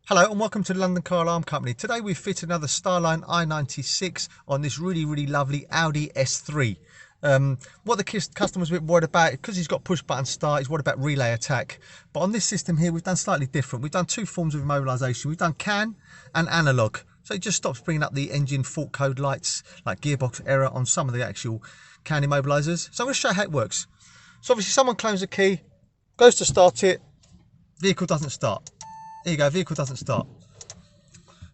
Hello and welcome to the London Car Alarm Company. Today we've fitted another Starline i96 on this really lovely Audi S3. What the customer's a bit worried about, because he's got push button start, he's worried about relay attack. But on this system here we've done slightly different. We've done two forms of immobilisation. We've done CAN and analog. So it just stops bringing up the engine fault code lights like gearbox error on some of the actual CAN immobilisers. So I'm going to show you how it works. So obviously someone claims a key, goes to start it, vehicle doesn't start. There you go, vehicle doesn't start.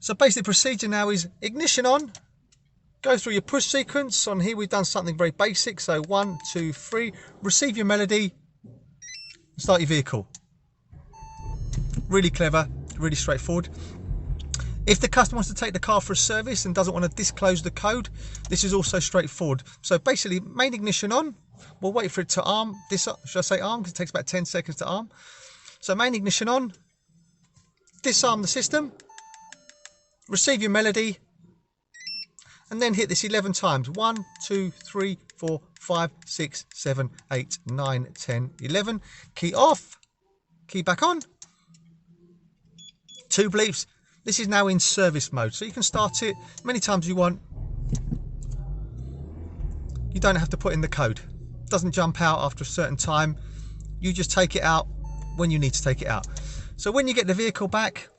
So basically the procedure now is ignition on, go through your push sequence. On here we've done something very basic. So 1, 2, 3, receive your melody, start your vehicle. Really clever, really straightforward. If the customer wants to take the car for a service and doesn't want to disclose the code, this is also straightforward. So basically main ignition on, we'll wait for it to arm. This, should I say arm, because it takes about 10 seconds to arm. So main ignition on, disarm the system, receive your melody, and then hit this 11 times. 1, 2, 3, 4, 5, 6, 7, 8, 9, 10, 11. Key off, key back on. 2 bleeps. This is now in service mode, so you can start it many times you want. You don't have to put in the code. It doesn't jump out after a certain time. You just take it out when you need to take it out. So when you get the vehicle back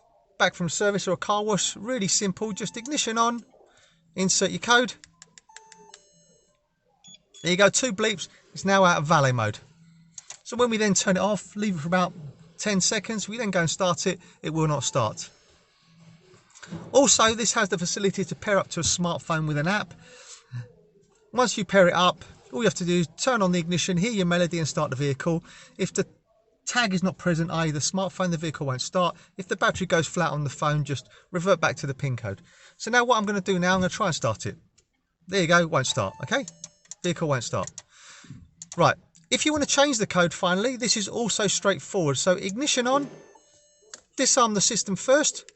from service or a car wash, really simple, just ignition on, insert your code. There you go, 2 bleeps, it's now out of valet mode. So when we then turn it off, leave it for about 10 seconds, we then go and start it, it will not start. Also, this has the facility to pair up to a smartphone with an app. Once you pair it up, all you have to do is turn on the ignition, hear your melody and start the vehicle. If the tag is not present, i.e. the smartphone, the vehicle won't start. If the battery goes flat on the phone, just revert back to the PIN code. So now what I'm going to do now, I'm going to try and start it. There you go, won't start, okay? Vehicle won't start. Right, if you want to change the code finally, this is also straightforward. So ignition on, disarm the system first,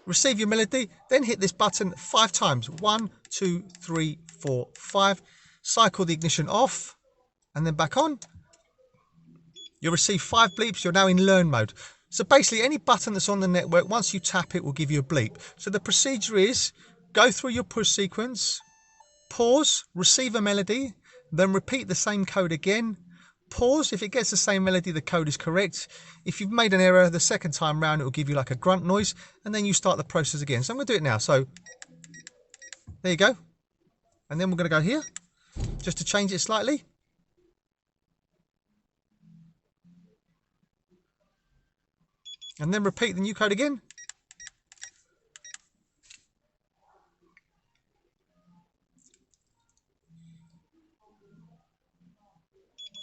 receive your melody, then hit this button 5 times. 1, 2, 3, 4, 5. Cycle the ignition off, and then back on. You'll receive 5 bleeps. You're now in learn mode. So basically any button that's on the network, once you tap it, will give you a bleep. So the procedure is go through your push sequence, pause, receive a melody, then repeat the same code again, pause. If it gets the same melody, the code is correct. If you've made an error the second time round, it will give you like a grunt noise, and then you start the process again. So I'm going to do it now. So there you go. And then we're going to go here just to change it slightly. And then repeat the new code again.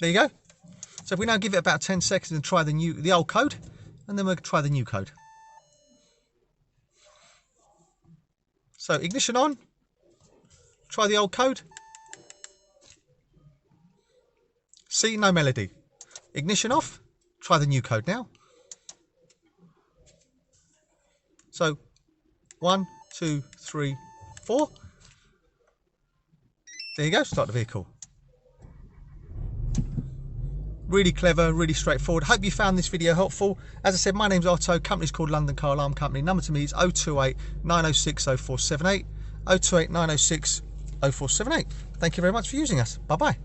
There you go. So if we now give it about 10 seconds and try the old code, and then we'll try the new code. So ignition on, try the old code. See, no melody. Ignition off, try the new code now. So 1, 2, 3, 4. There you go, start the vehicle. Really clever, really straightforward. Hope you found this video helpful. As I said, my name's Otto, company's called London Car Alarm Company. Number to me is 028 906 0478. 028 906 0478. Thank you very much for using us. Bye bye.